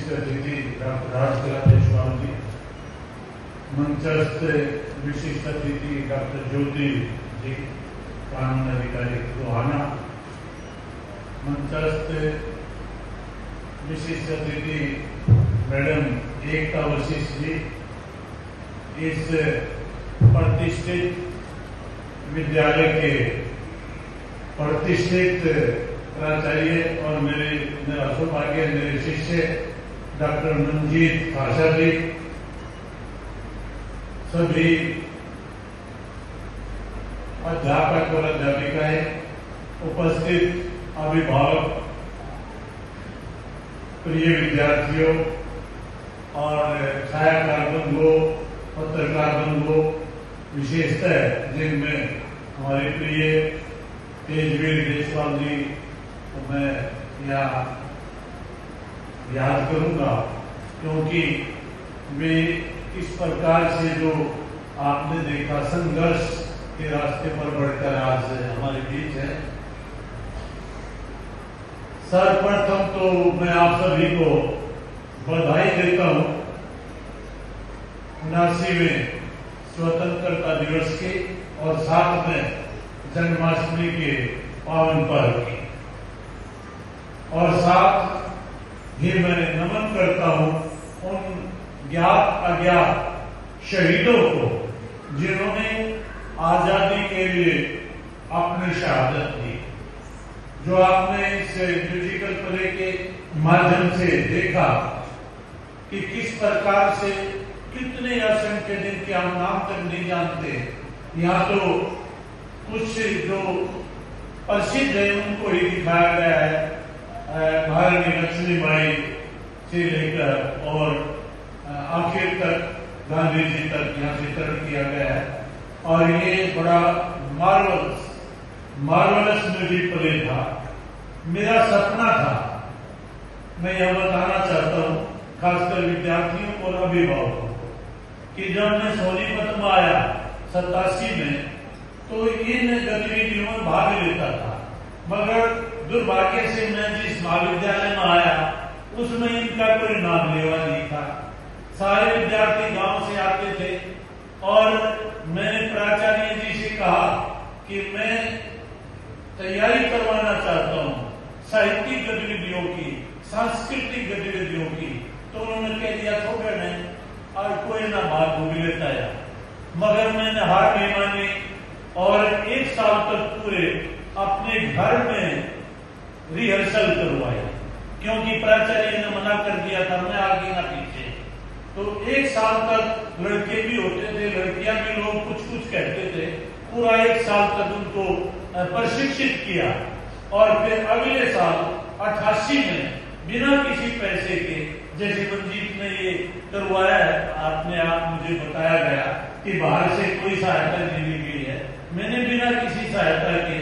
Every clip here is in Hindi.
विशिष्ट अतिथि डॉक्टर राजकला देशवाल जी, मंचस्थ विशिष्ट अतिथि डॉक्टर ज्योति जी, कानून अधिकारी रोहाना, मंचस्थ विशिष्ट अतिथि मैडम एकता वशिष्ठ जी, इस प्रतिष्ठित विद्यालय के प्रतिष्ठित प्राचार्य और मेरा सौभाग्य मेरे शिष्य डॉक्टर मंजीत खासा जी, सभी अध्यापक और अध्यापिकाएं, उपस्थित अभिभावक, प्रिय विद्यार्थियों और छायाकार बंधुओं, पत्रकार बंधुओं, विशेषतः जिनमें हमारे प्रिय तेजवीर देशवाल जी को मैं यहाँ याद करूंगा, क्योंकि वे इस प्रकार से जो आपने देखा संघर्ष के रास्ते पर बढ़कर आज हमारे बीच है। सर्वप्रथम तो मैं आप सभी को बधाई देता हूं 79वें स्वतंत्रता दिवस के और साथ में जन्माष्टमी के पावन पर्व की, और साथ ही मैं नमन करता हूं उन ज्ञात अज्ञात शहीदों को जिन्होंने आजादी के लिए अपनी शहादत दी। जो आपने इस म्यूजिकल प्ले के माध्यम से देखा कि किस प्रकार से कितने असंख्य दिन के हम नाम तक नहीं जानते, यहाँ तो कुछ जो प्रसिद्ध है उनको ही दिखाया गया है। महारानी लक्ष्मीबाई से लेकर और आखिर तक गांधी जी तक यहाँ चित्रण किया गया है, और ये बड़ा मार्वलस म्यूजिक प्ले था। मेरा सपना था, मैं यह बताना चाहता हूँ खासकर विद्यार्थियों और अभिभावकों को, कि जब मैं सोनीपत में आया 87 में, तो इन गतिविधियों में भाग लेता था, मगर दुर्भाग्य से मैं जिस महाविद्यालय में आया उसमें इनका कोई नाम लेवा नहीं था। सारे विद्यार्थी गांव से आते थे और मैंने प्राचार्य जी से कहा कि मैं तैयारी करवाना चाहता हूं साहित्यिक गतिविधियों की, सांस्कृतिक गतिविधियों की, तो उन्होंने कह दिया थोड़ा नहीं और कोई ना भाग भी लेता है। मगर मैंने हार नहीं मानी और 1 साल तक पूरे अपने घर में रिहर्सल करवाई, क्योंकि प्राचार्य ने मना कर दिया था, मैं आगे ना पीछे। तो 1 साल तक लड़के भी होते थे, लड़कियां भी, लोग कुछ कुछ कहते थे। पूरा 1 साल तक उनको प्रशिक्षित किया और फिर अगले साल 88 में बिना किसी पैसे के, जैसे मंजीत ने ये करवाया है, आपने आप मुझे बताया गया कि बाहर से कोई सहायता नहीं दी गई है, मैंने बिना किसी सहायता के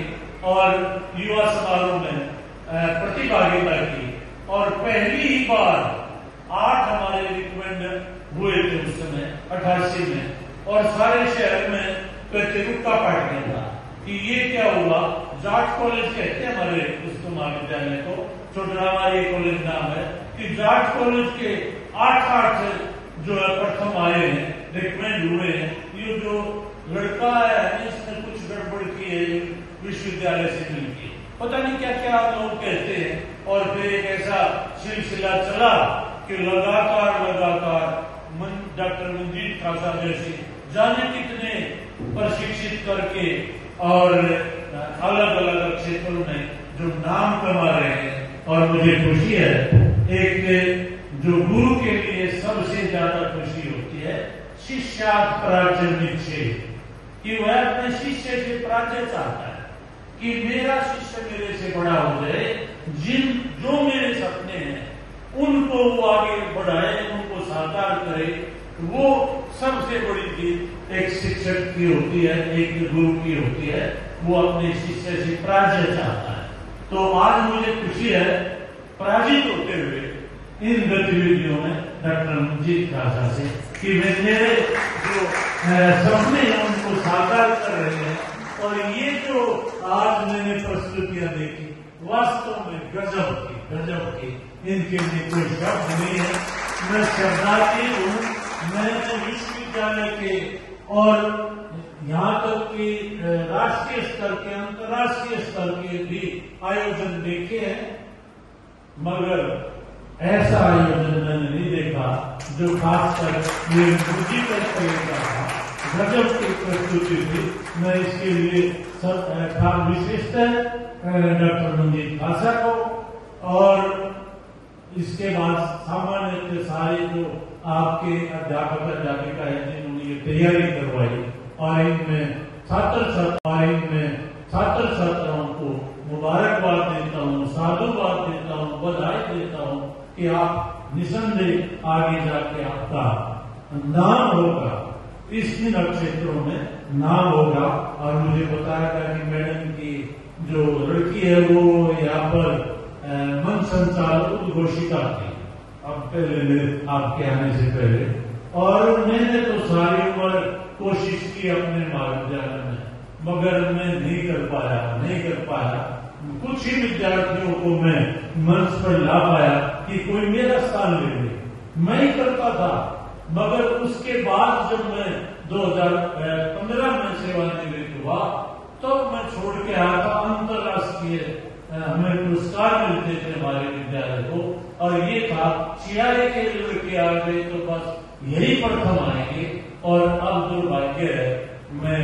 और युवा समारोह में प्रतिभागिता की, और पहली ही बार 8 हमारे रिकमेंड हुए थे उस समय 88 में, और सारे शहर में रुक्का पाट गया था कि ये क्या हुआ। जाट कॉलेज कहते हैं हमारे उस महाविद्यालय को, छोटरामा ये कॉलेज नाम है, कि जाट कॉलेज के 8 जो है प्रथम आए हैं, रिकमेंड हुए हैं। ये जो लड़का है इसने कुछ गड़बड़ की है विश्वविद्यालय से मिलकर, पता नहीं क्या क्या लोग कहते हैं, और फिर एक ऐसा सिलसिला चला कि लगातार डॉक्टर मंजीत खासा जैसे जाने कितने प्रशिक्षित करके और अलग अलग क्षेत्रों में जो नाम कमा रहे हैं। और मुझे खुशी है, एक जो गुरु के लिए सबसे ज्यादा खुशी होती है शिष्यात् प्राच्य निश्चय, कि वह अपने शिष्य से प्राच्य चाहता है कि मेरा शिष्य मेरे से बड़ा हो जाए, जो मेरे सपने हैं उनको वो आगे बढ़ाए, उनको साकार करे। वो सबसे बड़ी चीज एक शिक्षक की होती है, एक गुरु की होती है, वो अपने शिष्य से प्राच्य चाहता है। तो आज मुझे खुशी है पराजित होते हुए इन गतिविधियों में डॉक्टर मंजीत खासा से, कि मेरे जो सपने हैं उनको साकार कर रहे हैं। और ये जो आज मैंने प्रस्तुतियां देखी वास्तव में गजब की इनके लिए कोई शब्द नहीं है। मैं शब्दार्थी हूँ। मैंने विश्वविद्यालय के और यहाँ तक कि राष्ट्रीय स्तर के, अंतर्राष्ट्रीय स्तर के भी आयोजन देखे हैं, मगर ऐसा आयोजन मैंने नहीं देखा जो खासकर ये म्यूजिकल प्ले का था, गजब की प्रस्तुति थी। मैं इसके लिए सब विशिष्ट डॉक्टर मंजीत खासा को और इसके बाद सामान्य सारे जो आपके अध्यापक अध्यापिका है जिन्होंने ये तैयारी करवाई और इनमें छात्र छात्राओं को मुबारकबाद देता हूँ, साधुवाद देता हूँ, बधाई देता हूँ कि आप निसंदेह आगे जाके आपका नाम होगा, इस इन क्षेत्रों में नाम होगा। और मुझे बताया था कि मैडम की जो लड़की है वो यहाँ पर मंच संचालक उद्घोषिका थी, अब पहले आपके आने से पहले, और मैंने तो सारी उम्र कोशिश की अपने महाविद्यालय में, मगर मैं नहीं कर पाया। कुछ ही विद्यार्थियों को मैं मंच पर ला पाया कि कोई मेरा स्थान ले ले, मैं ही करता था। मगर उसके बाद जब मैं 2015 में सेवानिवृत्त हुआ तो मैं छोड़ के आया था। अंतर्राष्ट्रीय हमें पुरस्कार मिलते थे हमारे विद्यालय को, और ये था CRA के लड़के आ गए तो बस यही प्रथम आएंगे। और अब दुर्भाग्य है, मैं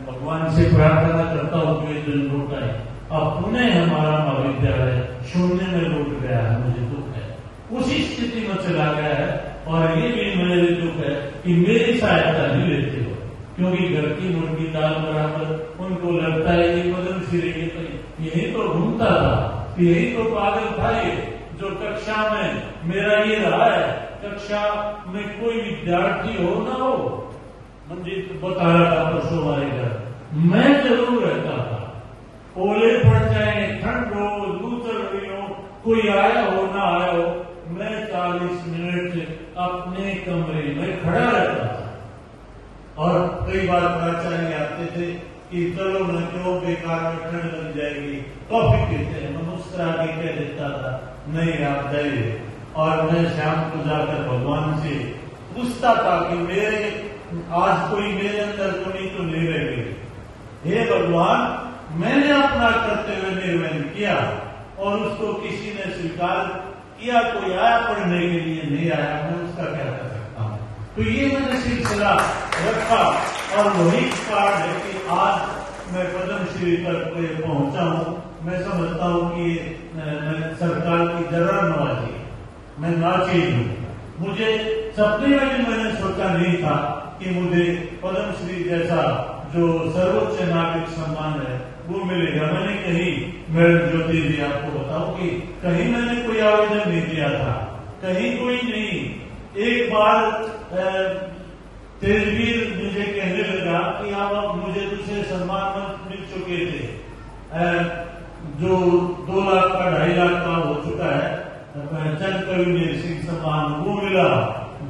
भगवान से प्रार्थना करता हूँ कि दिन लौट आए। अब पुनः हमारा महाविद्यालय शून्य में लौट गया है, मुझे दुख है, उसी स्थिति में चला गया है। और ये भी मेरे दुख है कि मेरी सहायता नहीं लेते हो, क्योंकि घर की मुर्गी दाल बराबर उनको लगता है कि पद्मश्री यही तो घूमता था, यही तो पागल था ये जो कक्षा में मेरा ये रहा है। कक्षा में कोई विद्यार्थी हो ना हो, मंजीत बता रहा था परसों हमारे घर, मैं जरूर रहता था। ओले पड़ जाए, ठंड हो, लू चल रही हो, कोई आया हो ना आया हो, मैं 40 मिनट से अपने कमरे में खड़ा रहता था। और कई बार प्राचार्य आते थे कि चलो न क्यों बेकार में ठंड लग जाएगी, कॉफी पीते हैं। मैं मुस्कुरा के कह देता था नहीं आप जाइए। और मैं शाम को जाकर भगवान से पूछता था कि मेरे आज कोई मेरे अंदर कमी तो नहीं रह गई। हे भगवान, मैंने अपना कर्तव्य निर्वहन किया और उसको किसी ने स्वीकार किया, कोई आया पढ़ने के लिए नहीं आया, मैं उसका क्या कर सकता हूँ। तो ये मैंने सिलसिला रखा और वही कारण है कि आज मैं पद्मश्री तक पहुंचा हूँ। मैं समझता हूँ कि सरकार की जरा नवाजी, मैं नाचीज हूँ। मुझे सपने में भी मैंने सोचा नहीं था कि मुझे पद्मश्री जैसा जो सर्वोच्च नागरिक सम्मान है वो मिलेगा। मैंने कहीं, मैडम ज्योति जी आपको बताऊं कि कहीं मैंने कोई आवेदन नहीं दिया था, कहीं कोई नहीं। एक बार तेजवीर मुझे कहने लगा कि आप मुझे दूसरे सम्मान मिल चुके थे, जो 2 लाख का 2.5 लाख का हो चुका है, चंद कवि सिंह सम्मान वो मिला,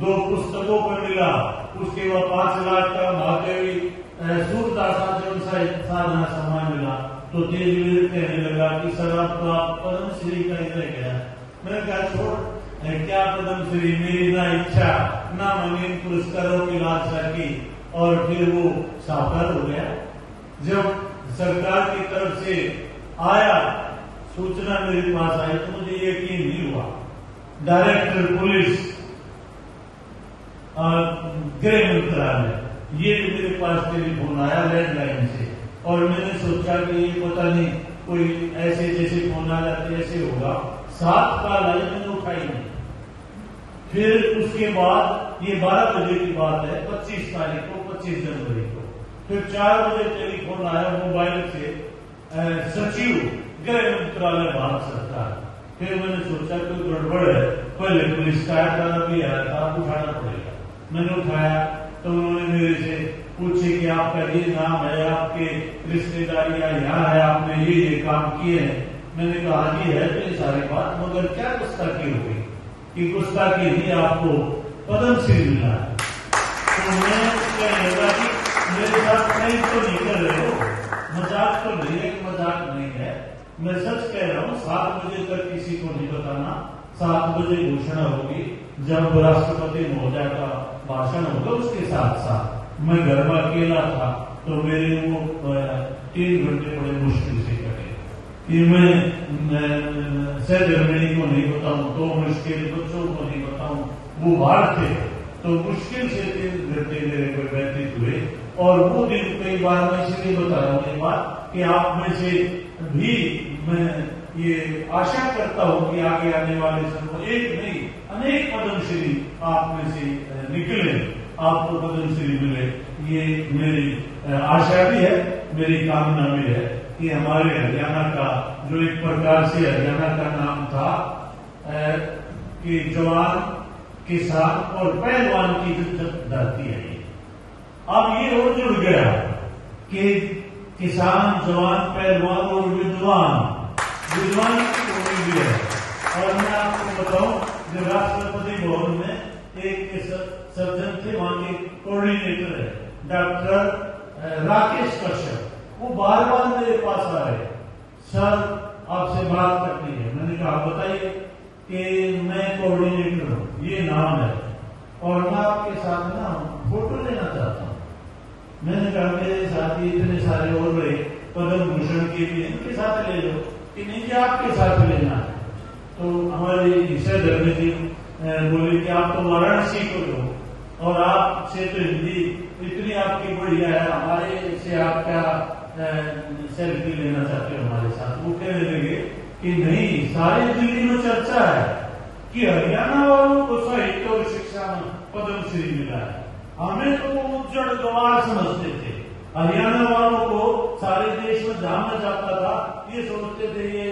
2 पुस्तकों पर मिला, उसके बाद 5 लाख का महाकवि सूरदास साधना सम्मान मिला। तो तेजवीर कहने लगा कि सर आप तो आप पद्मश्री का ही रह गया। मैंने कहा छोड़, क्या पद्मश्री, मेरी ना इच्छा ना मैंने इन पुरस्कारों की लालसा की। और फिर वो साकार हो गया। जब सरकार की तरफ से आया, सूचना मेरे पास आई तो मुझे यकीन नहीं हुआ। डायरेक्टर पुलिस गृह मंत्रालय, ये मेरे पास टेलीफोन आया लैंडलाइन से, और मैंने सोचा कि ये पता नहीं कोई ऐसे जैसे फोन आ जाते ऐसे होगा। 7 कॉल आई, मैंने उठाई नहीं। फिर उसके बाद ये 12 बजे की बात है, 25 तारीख को, 25 जनवरी को। फिर 4 बजे टेलीफोन आया मोबाइल से, सचिव गृह मंत्रालय भारत सरकार। फिर मैंने सोचा कोई गड़बड़ है, पहले पुलिस का भी आया था, उठाना पड़ेगा। मैंने उठाया तो उन्होंने मेरे से पूछे कि आपका ये नाम है, आपके रिश्तेदारियां यहाँ है, आपने ये काम किए हैं। मैंने कहा जी है तो ये सारी बात, मगर क्या गुस्ताखी हो गई कि गुस्ताखी नहीं, आपको पद्मश्री मिला है। तो मैं कहने लगा कि मेरे साथ नहीं तो नहीं कर रहे हो, मजाक तो नहीं है, मजाक नहीं है, मैं सच कह रहा हूँ। 7 बजे तक किसी को नहीं बताना, 7 बजे घोषणा होगी, जब राष्ट्रपति महोदय का भाषण होगा उसके साथ साथ मैं घर में अकेला था तो मेरे वो 3 घंटे बड़े मुश्किल से कटे कि मैं सहधर्मिणी को नहीं बताऊं तो मुश्किल, बच्चों को नहीं बताऊं, वो बाहर थे तो मुश्किल से 3 घंटे मेरे को व्यतीत हुए। और वो दिन कई बार मैं इसलिए बता रहा हूँ ये बात कि आप में से भी मैं ये आशा करता हूँ कि आगे आने वाले समय एक नहीं अनेक पद्मश्री आप में से निकले, आपको पद्मश्री मिले, ये मेरी आशा भी है, मेरी कामना भी है कि हमारे हरियाणा का जो एक प्रकार से हरियाणा का नाम था कि जवान, किसान और पहलवान की धरती है, अब ये और जुड़ गया कि किसान, जवान, पहलवान और विद्वान की कमी भी है। और मैं आपको बताऊं, जो राष्ट्रपति भवन में एक सर्जन थे, वहां के कोऑर्डिनेटर है डॉक्टर राकेश कश्यप, वो बार बार मेरे पास आ रहे, सर आपसे बात करनी है। मैंने कहा बताइए कि मैं कोऑर्डिनेटर हूँ, ये नाम है और मैं आपके साथ ना फोटो लेना चाहता हूँ। मैंने कहा मेरे साथ ही इतने सारे और बड़े पद्म भूषण के भी, इनके साथ ले लो कि नहीं जी आपके साथ लेना है। तो हमारे सहधर्मी जी बोले कि आप तो वाराणसी को लो और आपसे तो हिंदी इतनी आपकी बढ़िया है, हमारे से आप क्या सेल्फी लेना चाहते हो हमारे साथ। वो कहने लगे कि नहीं, सारी दिल्ली में चर्चा है कि हरियाणा वालों को साहित्य और शिक्षा में पद्मश्री मिला है। हमें तो उज्जवल गवार समझते थे, हरियाणा वालों को सारे देश में जानना जाता था, ये सोचते थे ये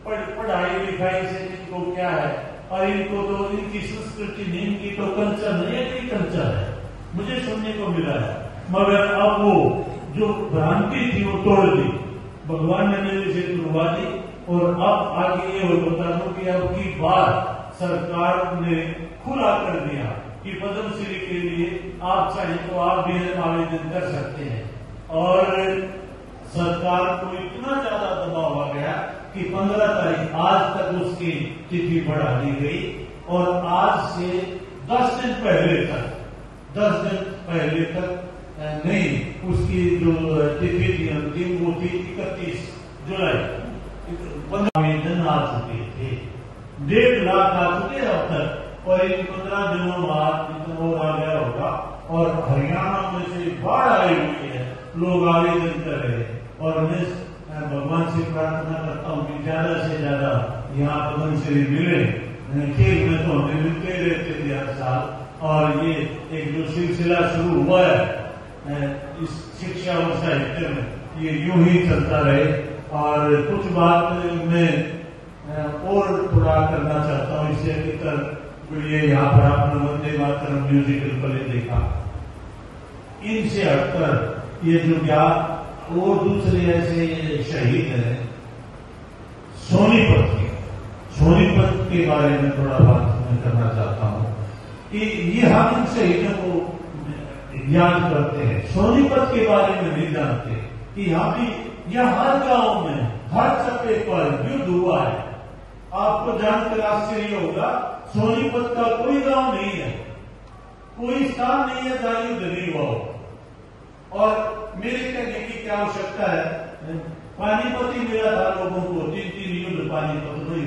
पढ़ाई लिखाई से इनको क्या है, और इनको तो इनकी संस्कृति नहीं, इनकी तो कल्चर नहीं, ये कल्चर है, मुझे सुनने को मिला है। मगर अब वो जो भ्रांति थी वो तोड़ दी, भगवान ने मेरे से तुड़वा दी। और अब आगे ये बता दूं कि अब की बार सरकार ने खुला कर दिया कि पद्मश्री के लिए आप चाहे तो आप भी आवेदन कर सकते हैं। और सरकार को इतना ज्यादा दबाव आ गया कि 15 तारीख आज तक उसकी तिथि बढ़ा दी गई और आज से 10 दिन पहले तक नहीं, उसकी जो तिथि थी अंतिम वो थी 31 जुलाई। 15 आवेदन आ चुके थे, 1.5 लाख आ चुके हैं अब तक, और इन 15 दिनों बाद इतना और आ गया होगा। और हरियाणा में से बाढ़ आई हुई है, लोग आवेदन कर रहे हैं। और मैं भगवान से प्रार्थना करता हूँ कि ज्यादा से ज्यादा यहाँ पद्मश्री मिले। खेल में तो हमें मिलते रहते थे हर साल, और ये एक जो सिलसिला शुरू हुआ है इस शिक्षा और साहित्य में, ये यूं ही चलता रहे। और कुछ बात मैं और थोड़ा करना चाहता हूँ इससे भीतर। ये यहाँ पर आपने वंदे मातरम म्यूजिकल प्ले देखा, इनसे हटकर ये जो क्या और दूसरे ऐसे शहीद हैं सोनीपत के बारे में थोड़ा बात मैं करना चाहता हूँ कि ये हम इन शहीदों को याद करते हैं, सोनीपत के बारे में नहीं जानते कि यहाँ भी यह हर गांव में हर चप्पे पर युद्ध हुआ है। आपको जानकर आश्चर्य होगा, सोनीपत का कोई गांव नहीं है, कोई स्थान नहीं है जहां युद्ध नहीं हुआ हो। और मेरे कहने की क्या आवश्यकता है, पानीपत ही मिला था लोगों को, 3 युद्ध पानीपत में हुए,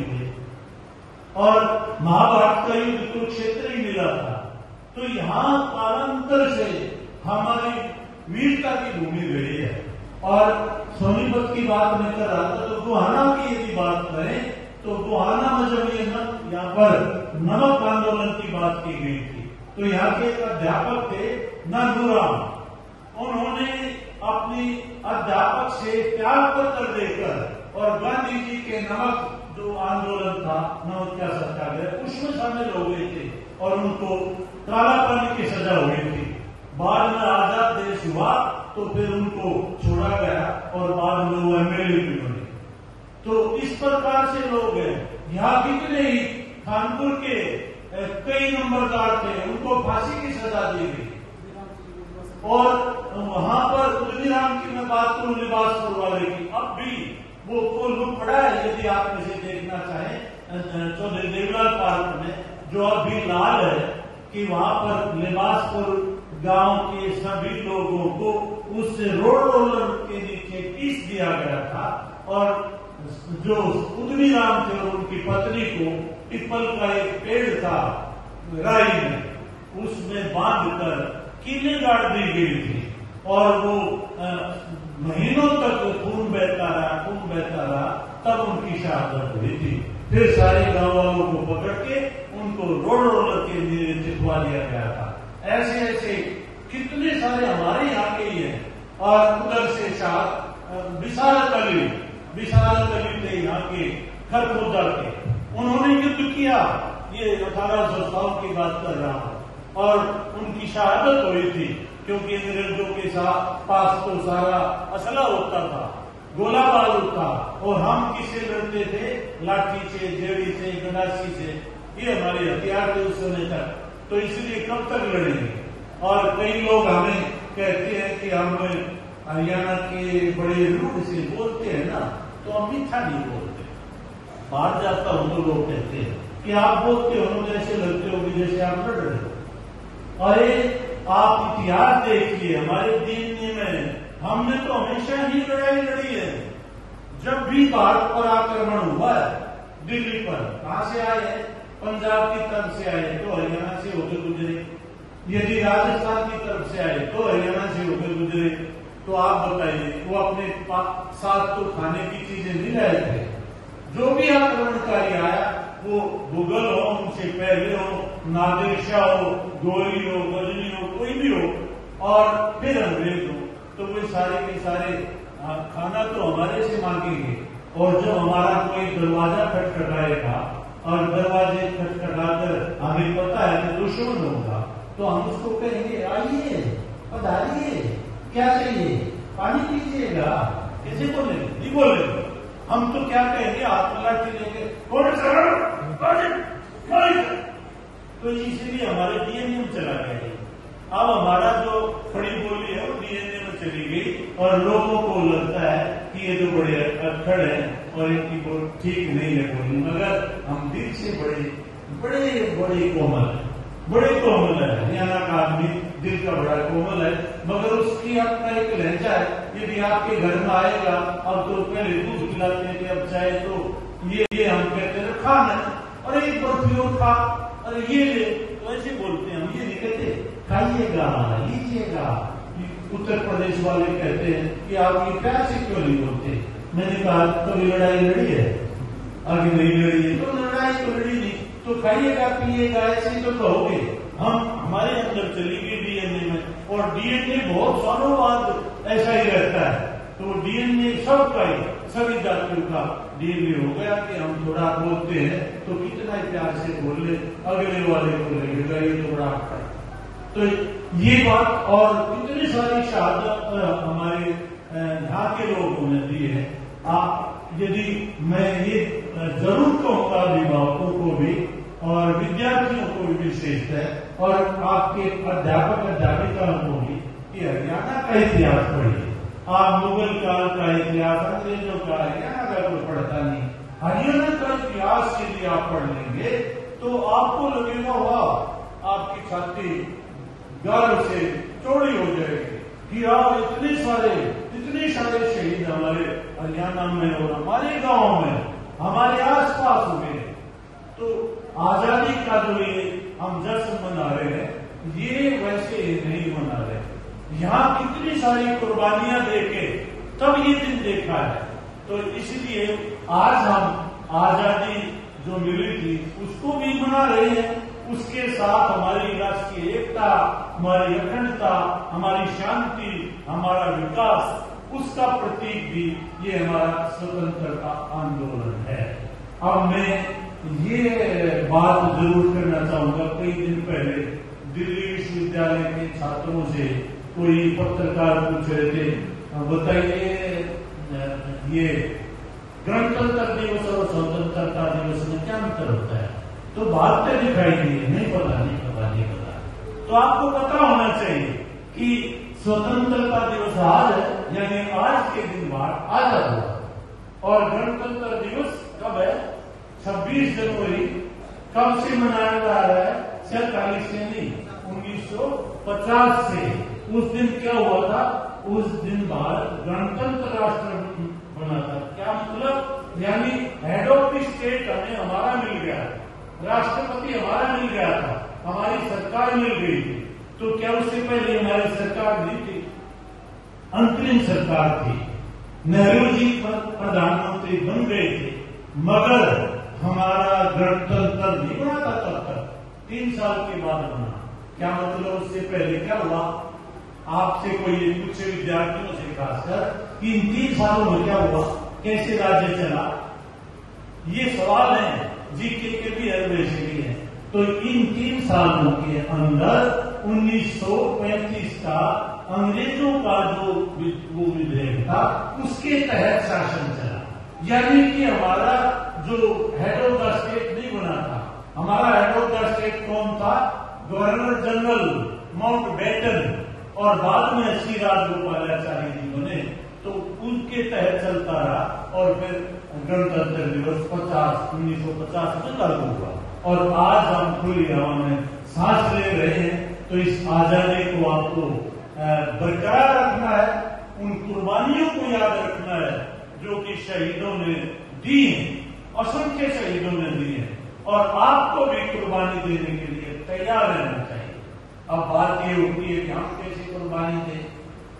और महाभारत का युद्ध कुरुक्षेत्र ही मिला था। तो यहाँ कालांतर से हमारी वीरता की भूमि रही है। और सोनीपत की बात मैं कर रहा था, तो गोहाना की यदि बात करें तो गोहाना में जब ये यहाँ पर नमक आंदोलन की बात की गई थी, तो यहाँ के एक अध्यापक थे नंदूराम, उन्होंने अपनी अध्यापक से त्याग पत्र देकर और गांधी जी के नमक जो आंदोलन था, नमक का सत्याग्रह, उसमें शामिल हो गए थे और उनको काला पानी की सजा हुई थी। बाद में आजाद देश हुआ तो फिर उनको छोड़ा गया और बाद में वो एमएलए भी बने। तो इस प्रकार से लोग हैं। यहाँ कितने ही कानपुर के कई नंबरदार थे, उनको फांसी की सजा दी गई। और वहां पर उदयराम की मैं बात करूं, लिबासपुर वाले की, अब भी वो पड़ा है, यदि आप इसे देखना चाहें चौधरी देवलाल पार्क में, जो अभी लाल है, कि वहां पर लिबासपुर गांव के सभी लोगों को उस रोड रोलर के नीचे पीस दिया गया था, और जो उद्मी राम थे और उनकी पत्नी को पीपल का एक पेड़ था राई में, उसमें बांधकर कीले गाड़ दी गई थी, और वो महीनों तक खून बहता रहा, तब उनकी शहादत हुई थी। फिर सारे गांव वालों को पकड़ के उनको रोड रोलर के लिए चिपवा दिया गया था। ऐसे ऐसे कितने सारे हमारे यहाँ के ही हैं। और उधर से बिसारत अली थे यहाँ के खरखुदा के, उन्होंने युद्ध किया, ये 1800 की बात कर रहा हूं, और उनकी शहादत हुई थी, क्योंकि अंग्रेजों के पास तो सारा असला होता था, गोला बारूद था, और हम किससे लड़ते थे? लाठी से, जेड़ी से, गंडासी से, ये हमारे हथियार थे उस समय तक। तो इसलिए कब तक लड़ेंगे? और कई लोग हमें कहते हैं कि हम हरियाणा के बड़े रूप से बोलते हैं ना, तो हम मीठा नहीं बोलते। बाहर जाता हूं तो लोग कहते हैं कि आप बोलते हो जैसे लगते हो जैसे आप लड़ रहे हो। अरे आप इतिहास देखिए, हमारे दीन में हमने तो हमेशा ही लड़ाई लड़ी है। जब भी भारत पर आक्रमण हुआ है, दिल्ली पर, कहां से आए हैं? पंजाब की तरफ से आए तो हरियाणा से होकर गुजरे, यदि राजस्थान की तरफ से आए तो हरियाणा से होकर गुजरे। तो आप बताइए, वो अपने साथ तो खाने की चीजें नहीं लाए थे। जो भी आक्रमणकारी आया, वो मुगल हो, उनसे पहले हो, नादिर शाह हो, गोरी हो, गजनी हो, कोई भी हो, और फिर अंग्रेज हो, तो वे सारे के सारे खाना तो हमारे से मांगेंगे। और जब हमारा कोई दरवाजा खटखटाएगा, और दरवाजे खटखटाकर हमें पता है कि दुश्मन होगा, तो हम उसको कहेंगे आइए, पधारिए, क्या चाहिए? पानी पीजिएगा। कैसे बोलेंगे? नहीं बोलेंगे। हम तो क्या कहेंगे? हाथ में लाठी लेके तो इसीलिए हमारे डीएनए में चला गया। अब हमारा जो खड़ी बोली है वो डीएनए में चली गई, और लोगों को लगता है कि ये तो बड़े अक्खड़ हैं और इनकी बोल ठीक नहीं है बोली, मगर हम दिल से बड़े कोमल है। हरियाणा का आदमी दिल का बड़ा कोमल है, मगर उसकी अपना एक लहजा है। यदि आपके घर में आएगा, अब तो पहले दूध पिलाते थे, अब चाहे तो ये हम कहते हैं खाना, और एक बर्फी और खा, अरे ये ले, तो ऐसे बोलते हैं। हम ये नहीं कहते खाइएगा, लीजिएगा। उत्तर प्रदेश वाले कहते हैं कि आप ये प्यार से क्यों नहीं बोलते? मैंने कहा कभी लड़ाई लड़ी है? आगे नहीं लड़ी है, तो लड़ाई तो लड़ी नहीं, तो खाइएगा पिएगा ऐसे तो कहोगे। हमारे अंदर चली गई डीएनए में, और डीएनए बहुत सालों बाद ऐसा ही रहता है। तो डीएनए सबका ही, सभी जातियों का डीएनए हो गया कि हम थोड़ा बोलते हैं तो कितना ही प्यार से बोल ले, अगले वाले को लगेगा ये तो बड़ा है। तो ये बात, और कितनी सारी शहादत हमारे यहाँ के लोगों ने दी है। यदि मैं ये जरूर कहूंगा अभिभावकों को भी और विद्यार्थियों को भी विशेष है, और आपके अध्यापक अध्यापिकाओं को भी, कि हरियाणा का इतिहास पढ़िए। आप मुगल काल का इतिहास, अंग्रेजों का, हरियाणा का कोई पढ़ता नहीं। हरियाणा का इतिहास यदि आप पढ़ लेंगे तो आपको लगेगा वाह, आपकी छाती गर्व से चौड़ी हो जाएगी कि आप इतने सारे शहीद हमारे हरियाणा में और हमारे गांव में, हमारे आसपास हुए। तो आजादी का जो ये हम जश्न मना रहे हैं, ये वैसे नहीं मना रहे। यहाँ कितनी सारी कुर्बानियां देके तब ये दिन देखा है। तो इसलिए आज हम आजादी जो मिली थी उसको भी मना रहे हैं, उसके साथ हमारी राष्ट्रीय एकता, हमारी अखंडता, हमारी शांति, हमारा विकास, उसका प्रतीक भी ये हमारा स्वतंत्रता आंदोलन है। अब मैं ये बात जरूर करना चाहूंगा, कई दिन पहले दिल्ली विश्वविद्यालय के छात्रों से कोई पत्रकार पूछ रहे थे, बताइए ये गणतंत्र दिवस और स्वतंत्रता दिवस में क्या अंतर होता है? तो बात तो दिखाई दी, नहीं पता। तो आपको पता होना चाहिए कि स्वतंत्रता दिवस आज है, यानी आज के दिन बाद आजाद हुआ, और गणतंत्र दिवस कब है? 26 जनवरी कब से मनाया जा रहा है? 47 से नहीं, 1950 से। उस दिन क्या हुआ था? उस दिन भारत गणतंत्र राष्ट्र बना था। क्या मतलब? यानी हेड ऑफ द स्टेट हमें हमारा मिल गया, राष्ट्रपति हमारा मिल गया था, हमारी सरकार मिल गई थी। तो क्या उससे पहले हमारी सरकार नहीं थी? अंतरिम सरकार थी। नेहरू जी प्रधानमंत्री बन गए थे, मगर हमारा गणतंत्र नहीं बना था तब तक, 3 साल के बाद बना। क्या मतलब? उससे पहले क्या हुआ? आपसे कोई पूछे, विद्यार्थियों से खासकर, इन 3 सालों में क्या हुआ, कैसे राज्य चला? ये सवाल है, जीके के भी है, वैसे भी है। तो इन 3 सालों के अंदर 1935 का अंग्रेजों का जो वो विधेयक था, उसके तहत शासन चला। यानी कि हमारा जो हेड ऑफ द स्टेट नहीं बना था। हमारा हेड ऑफ द स्टेट कौन था? गवर्नर जनरल माउंटबेटन, और बाद में श्री राजगोपालाचारी जी बने, तो उनके तहत चलता रहा। और फिर गणतंत्र दिवस 1950 में लागू हुआ, और आज हम खुली हवा में सांस ले रहे हैं। तो इस आजादी को आपको बरकरार रखना है, उन कुर्बानियों को याद रखना है जो कि शहीदों ने दी है, असंख्य शहीदों ने दी है, और आपको भी कुर्बानी देने के लिए तैयार रहना चाहिए। अब बात ये होती है कि हम कैसे कुर्बानी दें।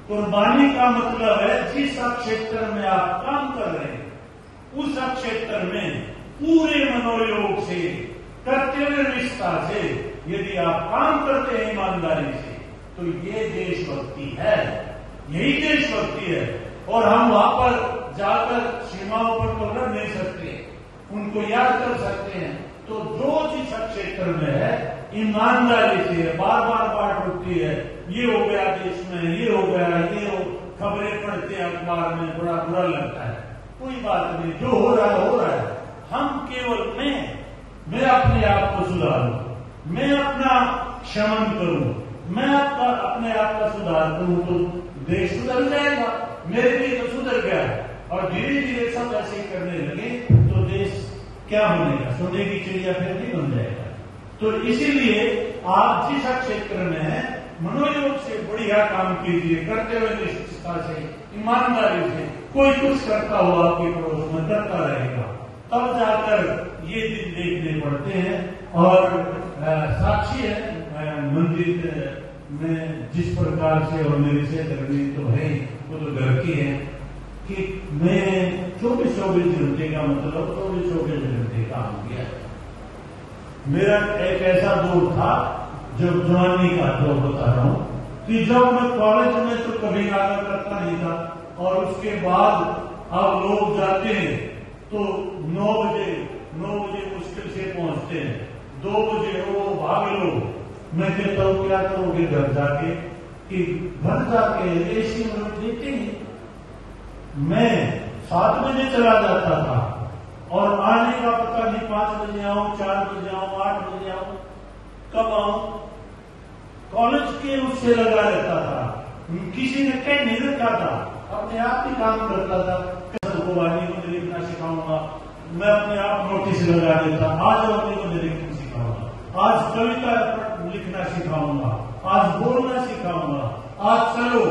कुर्बानी का मतलब है जिस क्षेत्र में आप काम कर रहे हैं, उस क्षेत्र में पूरे मनोयोग से, कर्तव्य निष्ठा से यदि आप काम करते हैं ईमानदारी से, तो ये देशभक्ति है, यही देशभक्ति है। और हम वहां पर जाकर सीमाओं पर तो लड़ नहीं सकते, उनको याद कर सकते हैं। तो जो जिस क्षेत्र में है, ईमानदारी से, बार बार बात होती है, ये हो गया देश में, ये हो गया, ये हो, खबरें पढ़ते हैं अखबार में, बड़ा बुरा लगता है। कोई बात नहीं, जो हो रहा है हो रहा है। हम केवल मैं अपने आप को सुधारूं, मैं अपना क्षमन करूं, मैं अपने आप का सुधार करूं, तो देश सुधर जाएगा। मेरे लिए तो सुधर गया, और धीरे धीरे सब ऐसे ही करने लगे तो देश क्या बनेगा? सोने की चिड़िया फिर नहीं बन जाएगा। तो इसीलिए आप जिस क्षेत्र में है, मनोयोग से बढ़िया काम कीजिए, करते हुए निष्ठा से, ईमानदारी से। कोई कुछ करता हुआ आपके पड़ोस में करता रहेगा, तब जाकर ये दिन देखने पड़ते हैं। और साक्षी है मंदिर में जिस प्रकार से, और मेरी से धर्मी तो है, वो तो घर की है, कि मैं 24 घंटे का मतलब 24 घंटे काम किया। मेरा एक ऐसा दौर था, जब जवानी का दौर बता रहा हूं, कि जब मैं कॉलेज में तो कभी आगे करता नहीं था, और उसके बाद अब लोग जाते हैं तो 9 बजे मुश्किल से पहुंचते हैं, 2 बजे वो भाग लो। मैं कहता हूँ क्या करोगे घर जाके? कि घर जाके एसी में देते हैं। मैं 7 बजे चला जाता था, और आने का पता नहीं, 5 बजे आऊं, 4 बजे आऊं, 8 बजे आऊं, कब आऊं? कॉलेज के उससे लगा रहता था, किसी ने कह नहीं रखा था, अपने आप ही काम करता था। सबको वाणी को लिखना सिखाऊंगा, मैं अपने आप नोटिस लगा देता, आज वाणी को लिखना सिखाऊंगा, आज कविता लिखना सिखाऊंगा, आज बोलना सिखाऊंगा, आज चलो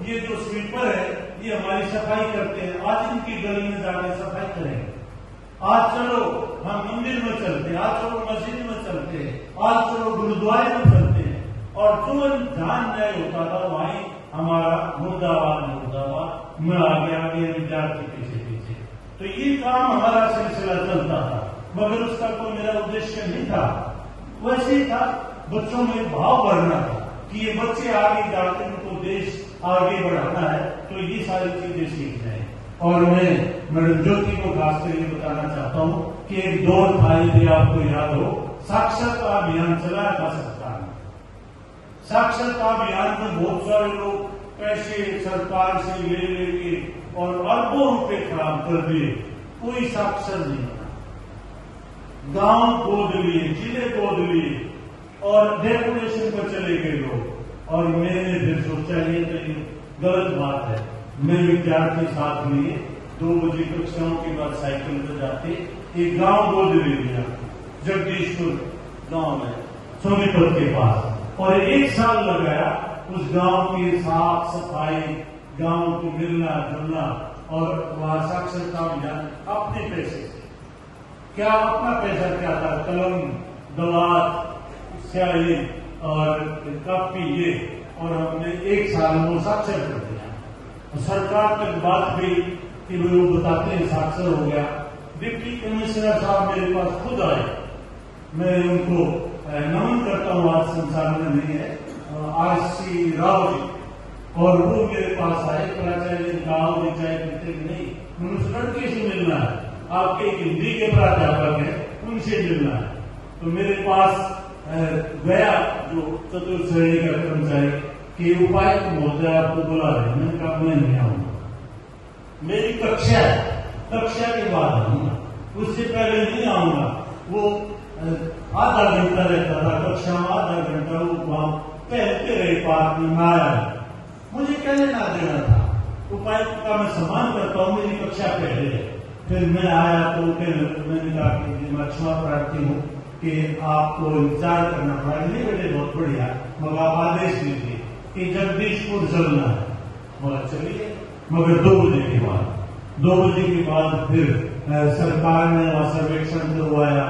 ये जो स्वीपर है ये हमारी सफाई करते हैं, आज इनकी गली में जाकर सफाई करेंगे, आज चलो हम मंदिर में चलते हैं, आज चलो मस्जिद में चलते हैं, आज चलो गुरुद्वारे में चलते हैं। और जो ध्यान न्याय होता था वहीं हमारा मुर्दाबाद में आगे विद्यार्थी पीछे। तो ये काम हमारा सिलसिला चलता था, मगर उसका कोई मेरा उद्देश्य नहीं था। वैसे ही था, बच्चों में भाव भरना था कि ये बच्चे आगे जाकर उनको देश आगे बढ़ाना है, तो ये सारी चीजें सीख जाए। और मैं मैडम ज्योति को खासकर ये बताना चाहता हूँ कि एक दौर था, यदि आपको याद हो, साक्षरता अभियान चलाया था सरकार ने। साक्षरता अभियान में बहुत सारे लोग पैसे सरकार से ले लेके और अरबों रुपए खराब कर दिए, कोई साक्षर नहीं बना। गांव गोद लिए, जिले गोद लिए, और डेकोरेशन पर चले गए लोग। और मैंने फिर सोचा ये तो गलत बात है। मैं विद्यार्थी साथ लिए 2 बजे कक्षाओं के बाद साइकिल पर जाते, एक गांव गोद ले लिया जगदीशपुर गांव में सोनीपत के पास, और 1 साल लगाया उस गांव की साफ सफाई, गांव को मिलना जुलना और वहां साक्षरता अभियान अपने पैसे से। क्या अपना पैसा क्या था? कलम, दवात, स्याही और कापी ये, और हमने 1 साल में साक्षर कर दिया। और सरकार तक बात गई कि वो बताते हैं साक्षर हो गया। डिप्टी कमिश्नर साहब मेरे पास खुद आए, मैं उनको नमन करता हूँ, आज संसार में नहीं है, RC राव जी, और वो मेरे पास आए। प्राचार्य गाँव चाहे कहते नहीं, उस लड़के से मिलना है, आपके हिंदी के प्राध्यापक है, उनसे मिलना है। तो मेरे पास गया जो चतुर्थ श्रेणी का कर्मचारी कि उपायुक्त महोदय आपको बुला रहे, मैंने कहा मैं नहीं आऊंगा, मेरी कक्षा के बाद आऊंगा, उससे पहले नहीं आऊंगा। वो आधा घंटा रहता था कक्षा में, आधा घंटा वो वहां टहलते रहे पार्क में, आया मुझे क्या लेना देना था। उपायुक्त का मैं सम्मान करता हूँ, मेरी कक्षा पहले है। फिर मैं आया तो मैंने कहा कि मैं क्षमा प्रार्थी हूँ कि आपको इंतजार करना पड़ा। नहीं बेटे बहुत बढ़िया, मगर आप आदेश दीजिए कि जगदीशपुर चलना है। मगर चलिए, मगर 2 बजे के बाद 2 बजे के बाद फिर सरकार ने वहां सर्वेक्षण करवाया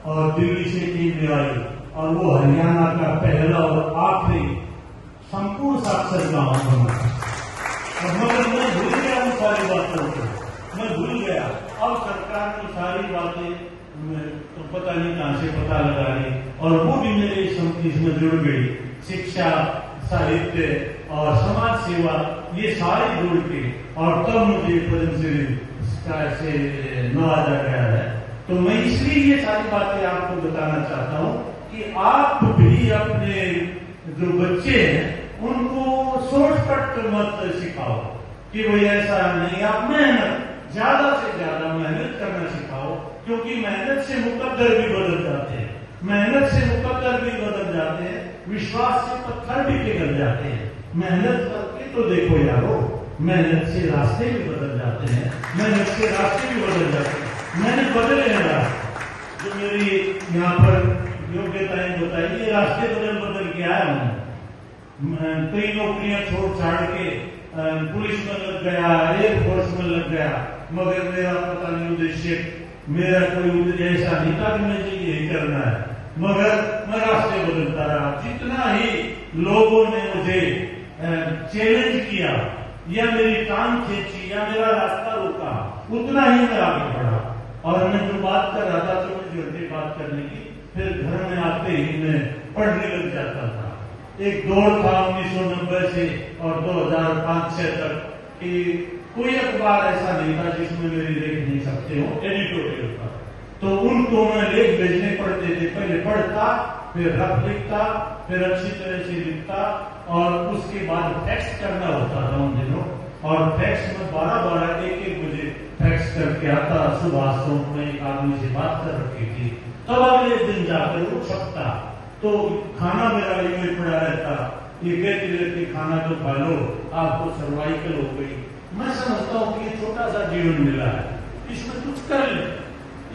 और दिल्ली से टीम आई, और वो हरियाणा का पहला और आखिरी संपूर्ण साक्षर गांव बना। मगर मैं भूल गया उन सारी बातों को, मैं भूल गया। अब सरकार की सारी बातें तो पता नहीं कहां से पता लगा ली, और वो भी मेरे इसमें जुड़ गई। शिक्षा, साहित्य और समाज सेवा, ये सारे जुड़ के, और तब मुझे पद्मश्री से नवाजा गया है। तो मैं इसलिए ये सारी बातें आपको बताना चाहता हूँ कि आप भी अपने जो बच्चे हैं उनको शॉर्टकट मत सिखाओ कि भाई ऐसा नहीं, आप मेहनत, ज्यादा से ज्यादा मेहनत करना सिखाओ, क्योंकि मेहनत से मुकद्दर भी बदल जाते हैं, मेहनत से मुकद्दर भी बदल जाते हैं, विश्वास से पत्थर भी पिघल जाते हैं। मेहनत करके तो देखो यारो, मेहनत से रास्ते भी बदल जाते हैं, मेहनत से रास्ते भी बदल जाते हैं। मैंने बदले हैं, जो मेरी यहाँ पर योग्यताएं बताई, ये रास्ते बदल के आया हूं। कई नौकरियां छोड़ छाड़ के पुलिस में लग गया, एयरफोर्स में लग गया, मगर मेरा पता नहीं उद्देश्य, मेरा कोई उद्देश्य ऐसा नहीं था कि मुझे यही करना है, मगर मैं रास्ते बदलता रहा। जितना ही लोगों ने मुझे चैलेंज किया या मेरी टांग खींची या मेरा रास्ता रोका, उतना ही मैं आगे बढ़ा। और मैं जो बात कर रहा था, तो मुझे घंटे बात करने की, फिर घर में आते ही मैं पढ़ने लग जाता था। एक दौर था 1990 से और 2005-06 तक कि कोई अखबार ऐसा नहीं था जिसमें मेरी लेख नहीं सकते हो, एडिटोरियल का। तो उनको मैं लेख भेजने पड़ते थे, पहले पढ़ता, फिर रफ लिखता, फिर अच्छी तरह से लिखता, और उसके बाद फैक्स करना होता था उन दिनों। और फैक्स में 12-12, 1-1 बजे फैक्स करके आता। सुबह सोच में एक आदमी से बात कर रखी थी, तब अगले दिन जाकर उठ सकता। तो खाना मेरा ये पड़ा रहता, ये कहते रहते खाना तो खा लो, आपको सर्वाइकल हो गई। मैं समझता हूँ कि ये छोटा सा जीवन मिला है, इसमें कुछ कर ले,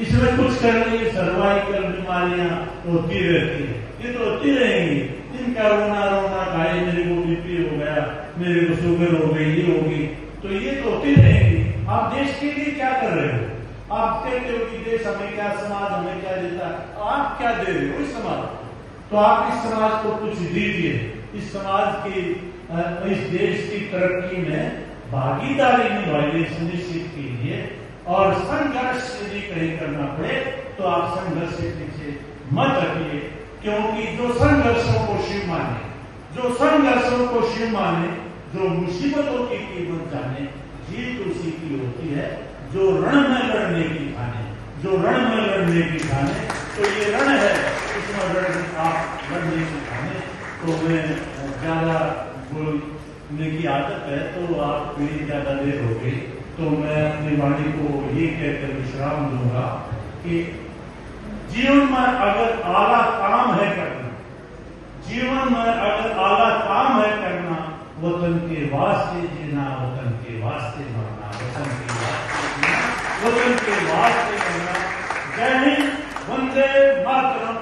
इसमें कुछ करने की सर्वाइकल बीमारियां होती रहती है, ये तो होती रहेंगी। इनका रोना खाए, मेरे को बीपी हो गया, मेरे को शुगर हो गई, ये होगी, तो ये तो होती रहेंगी। आप देश के लिए क्या कर रहे हो? आप कहते हो कि देश हमें क्या, समाज हमें क्या देता है, आप क्या दे रहे हो इस समाज को? तो आप इस समाज को कुछ दीजिए, इस समाज की, इस देश की तरक्की में भागीदारी निभाइए, सुनिश्चित कीजिए। और संघर्ष यदि कहीं करना पड़े तो आप संघर्ष के पीछे मत हटिए, क्योंकि जो संघर्षों को शिव माने, जो संघर्षों को शिव माने, जो मुसीबतों की कीमत जाने, जीत उसी की होती है जो रण में लड़ने की ठाने, जो रण में लड़ने की ठाने। तो ये रण है, इसमें आप लड़ने की ठाने। तो मैं ज्यादा बोलने की आदत है, तो आप मेरी ज्यादा देर हो गई, तो मैं अपनी वाणी को ये कहकर विश्राम दूंगा कि जीवन में अगर आला काम है करना, जीवन में अगर आला काम है करना, वतन के वास्ते जीना, वतन के वास्ते मरना, वतन के वास्ते जीना, वतन के वास्ते करना, जय हिंद, वंदे मातरम।